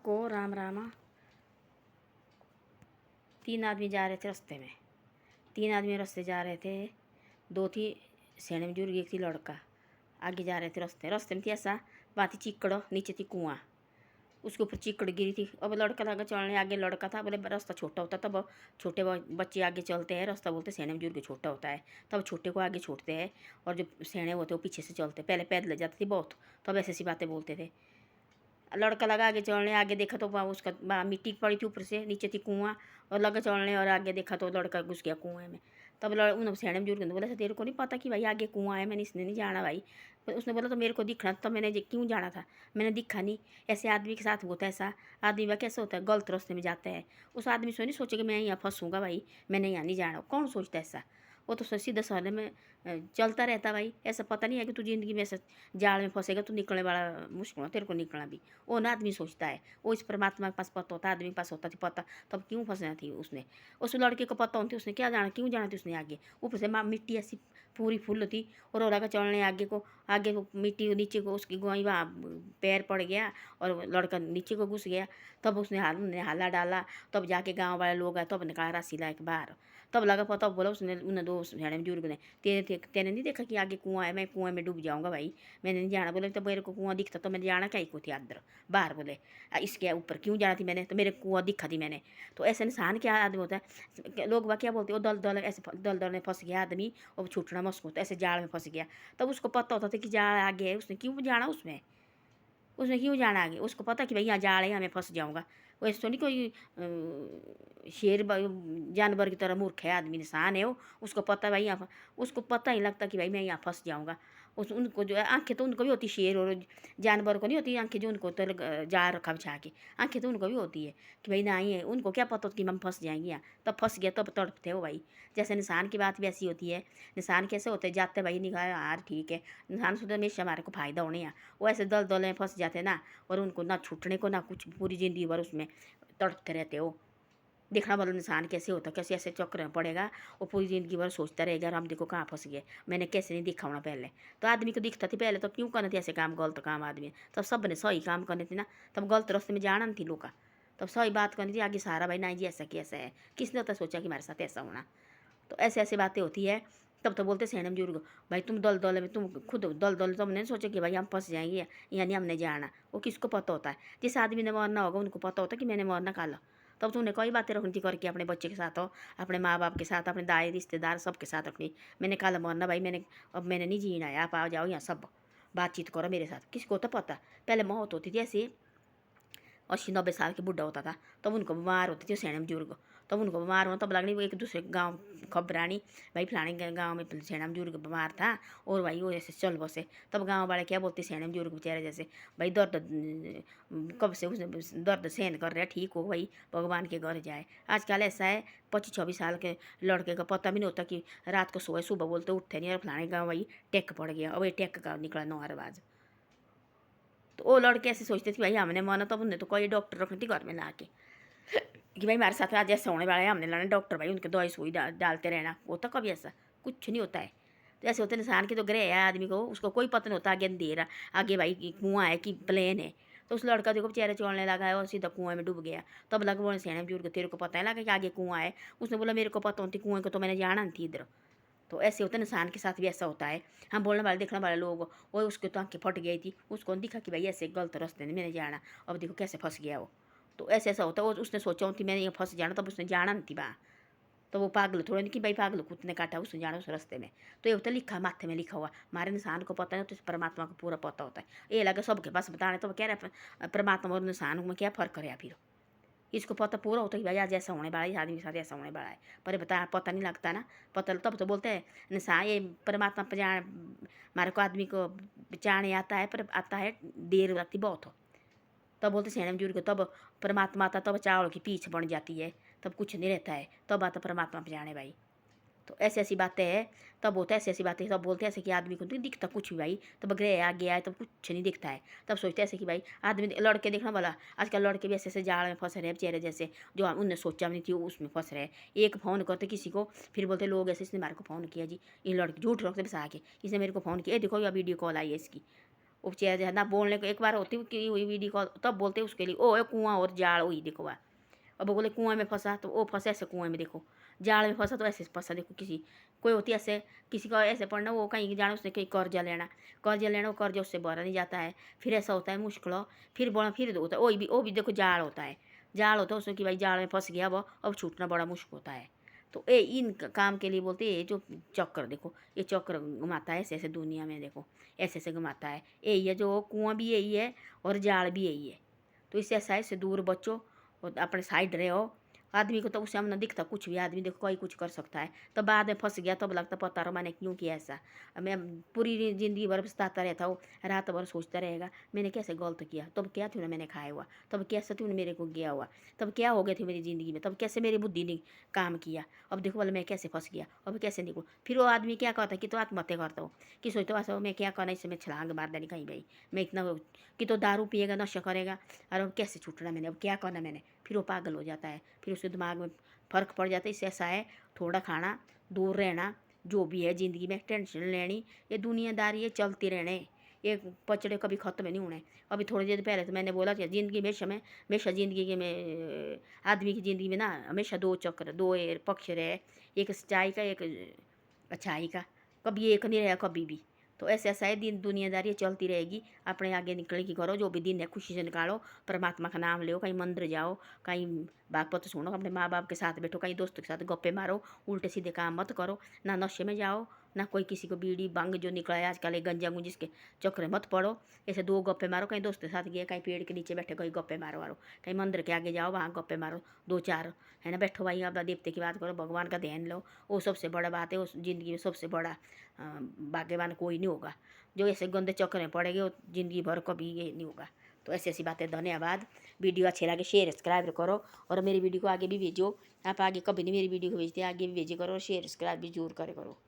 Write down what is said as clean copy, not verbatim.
सबको राम राम। तीन आदमी जा रहे थे रास्ते में। तीन आदमी रास्ते जा रहे थे। दो थी सेने में जुड़, एक थी लड़का। आगे जा रहे थे रास्ते रास्ते में थी ऐसा वहाँ थी चिक्कड़, नीचे थी कुआं। उसके ऊपर चिक्कड़ गिरी थी। अब लड़का लगा चलने, आगे लड़का था। बोले रास्ता छोटा होता तब छोटे बच्चे आगे चलते हैं रास्ता, बोलते सेने में जुड़ के छोटा होता है तब छोटे को आगे छोड़ते हैं और जो सेने होते वो पीछे से चलते। पहले पैदल जाती थी बहुत, तब ऐसी ऐसी बातें बोलते थे। लड़का लगा आगे चलने, आगे देखा तो वहाँ उसका मिट्टी पड़ी थी ऊपर से, नीचे थी कुआं और लगा चलने और आगे देखा तो लड़का घुस गया कुएं में। तब उन सेणे में जुड़ गए, बोला तेरे को नहीं पता कि भाई आगे कुआं है? मैंने इसने नहीं जाना भाई। उसने बोला तो मेरे को दिखना तो मैंने क्यों जाना था, मैंने दिखा नहीं। ऐसे आदमी के साथ होता है ऐसा। आदमी वह कैसे होता है, गलत रास्ते में जाता है। उस आदमी से नहीं सोचे कि मैं यहाँ फंसूंगा भाई, मैंने यहाँ नहीं जाना। कौन सोचता है ऐसा? वो तो सीधा साधे में चलता रहता भाई। ऐसा पता नहीं है कि तू ज़िंदगी में ऐसा जाल में फंसेगा तो निकलने वाला मुश्किल है तेरे को निकलना भी। वो ना आदमी सोचता है, वो इस परमात्मा के पास पता होता, आदमी के पास होता थी पता, तब क्यों फंसना थी उसने। उस लड़के को पता होती, उसने क्या जाना, क्यों जाना थी उसने आगे। ऊपर से मिट्टी ऐसी पूरी फुल थी और वो लगा चलने आगे को मिट्टी नीचे को उसकी गोई वहाँ पैर पड़ गया और लड़का नीचे को घुस गया। तब उसने हाला डाला, तब जाके गाँव वाले लोग आए, तब निकाला रस्सी ला के बाहर। तब लगा पता, बोला उसने उन दो झड़े में जुड़ ने, तेने नहीं देखा कि आगे कुआं है, मैं कुएं में डूब जाऊंगा भाई, मैंने नहीं जाना। बोले तो मेरे को कुआं दिखता तो मैंने जाना क्या ही को थी अंदर बाहर। बोले इसके ऊपर क्यों जाना थी मैंने, तो मेरे कुआं दिखा थी मैंने। तो ऐसे इंसान क्या आदमी होता है, लोग वह क्या बोलते हैं, वो दल दल ऐसे दल दल में फंस गया आदमी और छूटना मुश्किल होता है, ऐसे जाल में फंस गया। तब उसको पता होता था कि जाल आगे है, उसने क्यों जाना उसमें, उसने क्यों जाना आगे। उसको पता कि भाई यहाँ जाल है, यहाँ मैं फंस जाऊँगा। वैसे तो नहीं कोई शेर जानवर की तरह मूर्ख है आदमी, इंसान है वो। उसको पता भाई यहाँ, उसको पता ही लगता कि भाई मैं यहाँ फंस जाऊँगा। उस उनको जो है आँखें तो उनको भी होती, शेर और जानवर को नहीं होती आँखें जो उनको तो जा रखा बिछा के, आँखें तो उनको भी होती है कि भाई ना ही है। उनको क्या पता होता कि हम फंस जाएंगे यहाँ, तब फंस गया तब तड़पते हो भाई। जैसे इंसान की बात भी ऐसी होती है। इंसान कैसे होते हैं, जाते भाई निगाह यार ठीक है, इंसान सोचते हमेशा हमारे को फ़ायदा होने यहाँ, वो ऐसे दल दल में फंस जाते ना, और उनको ना छूटने को ना कुछ, पूरी ज़िंदगी भर उसमें तड़पते रहते हो। देखना वाला इंसान कैसे होता, कैसे ऐसे चक्कर में पड़ेगा, वो पूरी ज़िंदगी भर सोचता रहेगा और हम देखो कहाँ फंस गए, मैंने कैसे नहीं दिखा होना पहले। तो आदमी को दिखता थी पहले, तो क्यों करने थे ऐसे काम, गलत काम आदमी। तब सब ने सही काम करने थे ना, तब गलत रास्ते में जाना नहीं थी लोग का, तब सही बात करनी थी आगे सारा भाई नहीं जी ऐसा कैसा है, किसने तो सोचा कि हमारे साथ ऐसा होना। तो ऐसे ऐसी बातें होती है। तब तो बोलते सेने में जुड़ गो भाई, तुम दल दल में, तुम खुद दल दल, तुमने नहीं सोचा कि भाई हम फंस जाएंगे, यानी हमने जाना। वो किसको पता होता है, जिस आदमी ने मरना होगा उनको पता होता है कि मैंने मरना काला। तब तुमने कई बातें रखनी थी करके, अपने बच्चे के साथ हो, अपने माँ बाप के साथ, अपने दाई रिश्तेदार सबके साथ रखनी। मैंने काला मरना भाई, मैंने अब मैंने नहीं जीना है, आप आ जाओ यहाँ सब बातचीत करो मेरे साथ। किसको तो पता, पहले मौत होती थी ऐसे 80-90 साल के बुढ़ा होता था, तब उनको बीमार होती थी सेने बुजुर्ग। तब उनको बीमार होना, तब लगनी वो एक दूसरे गाँव खबरानी, भाई फलाने गाँव में सेना बुजुर्ग बीमार था और भाई वो ऐसे चल बसे। तब गाँव वाले क्या बोलते, सेने बुजुर्ग बेचारे जैसे भाई दर्द कब से उसने दर्द सहन कर रहा है, ठीक हो भाई भगवान के घर जाए। आजकल ऐसा है 25-26 साल के लड़के का पता भी नहीं होता कि रात को सोए, सुबह बोलते उठते नहीं, और फलाने गाँव भाई टेक पड़ गया, और वही टेक का निकला नौहरबाज। तो वो लड़के ऐसे सोचते थे भाई हमने माना, तब उन्हें तो कोई डॉक्टर रखनी थी घर में ला के कि भाई हमारे साथ आज ऐसा होने वाला है, हमने लाना डॉक्टर भाई, उनके दवाई सुई डालते रहना। होता कभी ऐसा कुछ नहीं होता है। तो ऐसे होते इंसान के तो ग्रह है आदमी को, उसको कोई पता नहीं होता आगे अंधेरा, आगे भाई कुआं है कि प्लेन है। तो उस लड़का देखो बेचारे चलने लगा है और सीधा कुएं में डूब गया। तब लगा बोले सेने बुजुर्ग तेरे को पता है लगा कि आगे कुआं है। उसने बोला मेरे को पता होती कुएं को, तो मैंने जाना नहीं थी इधर। तो ऐसे होता है इंसान के साथ भी ऐसा होता है। हम बोलने वाले देखने वाले लोग, वो उसके तो आँखें फट गई थी, उसको दिखा कि भाई ऐसे गलत रास्ते में मैंने जाना, अब देखो कैसे फंस गया वो। तो ऐसे ऐसा होता है, वो उसने सोचा थी मैंने ये फंस जाना, तब उसने जाना नहीं थी वहाँ। तो वो पागल थोड़ा नहीं कि भाई पागल कुत्ते ने काटा, उसने जाना उस रास्ते में। तो ये होता है लिखा माथे में लिखा हुआ, हमारे इंसान को पता नहीं, तो परमात्मा को पूरा पता होता है। ये लगा सबके पास बताने, तो कह रहे परमात्मा और इंसान में क्या फ़र्क करे फिर। इसको पता पूरा होता है कि भाई आज ऐसा होने वाला है, इस आदमी के साथ ऐसा होने वाला है, पर बता पता नहीं लगता ना। पता तब तो बोलते हैं इंसान ये परमात्मा पहचान, हमारे को आदमी को पहचाने आता है, पर आता है देर लगती बहुत हो। तब बोलते सेना में जुड़ के, तब परमात्मा आता, तब चावल की पीछ बन जाती है, तब कुछ नहीं रहता है, तब आता परमात्मा पहचाने भाई। तो ऐसी ऐसी बातें हैं। तब होता है ऐसी ऐसी बातें, तब बोलते हैं ऐसे कि आदमी को नहीं दिखता कुछ भी भाई, तब ग्रह आ गया है तब कुछ नहीं दिखता है। तब सोचते हैं ऐसे कि भाई आदमी लड़के देखना वाला, आजकल लड़के भी ऐसे ऐसे जाल में फंस रहे हैं बेचारे, जैसे जो उनने सोचा भी नहीं थी उसमें फंस रहे हैं। एक फ़ोन करते किसी को, फिर बोलते लोग ऐसे इसने मेरे को फ़ोन किया जी, ये लड़के झूठ रखते बसा के, इसने मेरे को फ़ोन किया, देखो या वीडियो कॉल आई है इसकी। वो बेचारा ना बोलने को, एक बार होती की हुई वीडियो कॉल, तब बोलते उसके लिए, ओ कुआं और जाल हुई देखो वह। अब वो बोले कुआं में फंसा, तो वो फंसा ऐसे कुएं में देखो, जाल में फंसा तो ऐसे फंसा देखो। किसी कोई होती है ऐसे, किसी का ऐसे पढ़ना, वो कहीं जाना उसने कहीं कर्जा लेना, वो कर्जा उससे भरा नहीं जाता है, फिर ऐसा होता है मुश्किल हो, फिर बोला फिर होता है वो भी देखो जाल होता है, जाल होता है उसमें कि भाई जाल में फंस गया वो, अब छूटना बड़ा मुश्किल होता है। तो ये इन काम के लिए बोलते हैं, ये जो चक्कर देखो, ये चक्कर घुमाता है ऐसे ऐसे दुनिया में देखो, ऐसे ऐसे घुमाता है। यही है जो कुआं भी यही है और जाल भी यही है। तो इससे ऐसा है, इससे दूर बचो और अपने साइड रहो। आदमी को तो उस सामने दिखता कुछ भी, आदमी देखो कोई कुछ कर सकता है, तो बाद में फंस गया तब लगता पता रहा मैंने क्यों किया ऐसा। अब मैं पूरी ज़िंदगी भर पछताता रहता हूँ, रात भर सोचता रहेगा मैंने कैसे गलत किया, तब क्या थी ना मैंने खाया हुआ, तब कैसे थी मेरे को गया हुआ, तब क्या हो गया थी मेरी ज़िंदगी में, तब कैसे मेरी बुद्धि ने काम किया। अब देखो बोले मैं कैसे फंस गया, अब कैसे निकलूँ। फिर वो आदमी क्या कहता है कि तो आत्महत्या करता हूँ, कि सोचता ऐसा मैं क्या करना, इससे मैं छलांग मार देनी कहीं भाई, मैं इतना कि तो दारू पिएगा, नशा करेगा, और अब कैसे छूटना मैंने, अब क्या करना मैंने। फिर वो पागल हो जाता है, फिर उसके दिमाग में फ़र्क पड़ जाता है। इससे ऐसा है, थोड़ा खाना, दूर रहना, जो भी है ज़िंदगी में टेंशन लेनी, ये दुनियादारी ये चलती रहने, ये पचड़े कभी ख़त्म नहीं होने। अभी थोड़ी देर पहले तो मैंने बोला कि ज़िंदगी में हमेशा ज़िंदगी के में आदमी की ज़िंदगी में ना हमेशा दो चक्र, दो पक्ष रहे, एक सच्चाई का, एक अच्छाई का, कभी एक नहीं रहा कभी भी। तो ऐसे ऐसा है, दिन दुनियादारी चलती रहेगी, अपने आगे निकलने की करो, जो भी दिन है खुशी से निकालो, परमात्मा का नाम लो, कहीं मंदिर जाओ, कहीं बागपत सुनो, अपने माँ बाप के साथ बैठो, कहीं दोस्तों के साथ गप्पे मारो, उल्टे सीधे काम मत करो, ना नशे में जाओ, ना कोई किसी को बीड़ी बंग जो निकला है आजकल गंजा गुंजिस के चक्कर मत पड़ो। ऐसे दो गप्पे मारो, कहीं दोस्तों के साथ गए, कहीं पेड़ के नीचे बैठे कहीं गप्पे मारो, कहीं मंदिर के आगे जाओ वहाँ गप्पे मारो, दो चार है ना, बैठो भाई अपना देवते की बात करो, भगवान का ध्यान लो, वो सबसे बड़ा बात है। उस ज़िंदगी में सबसे बड़ा भाग्यवान कोई नहीं होगा, जो ऐसे गंदे चक्कर में पड़ेंगे वो ज़िंदगी भर कभी ये नहीं होगा। तो ऐसी ऐसी बातें। धन्यवाद। वीडियो अच्छे लगे शेयर सब्सक्राइब करो, और मेरी वीडियो को आगे भी भेजो। आप आगे कभी नहीं मेरी वीडियो को भेजते, आगे भी भेजे करो, और शेयर सब्सक्राइब भी जरूर करे करो।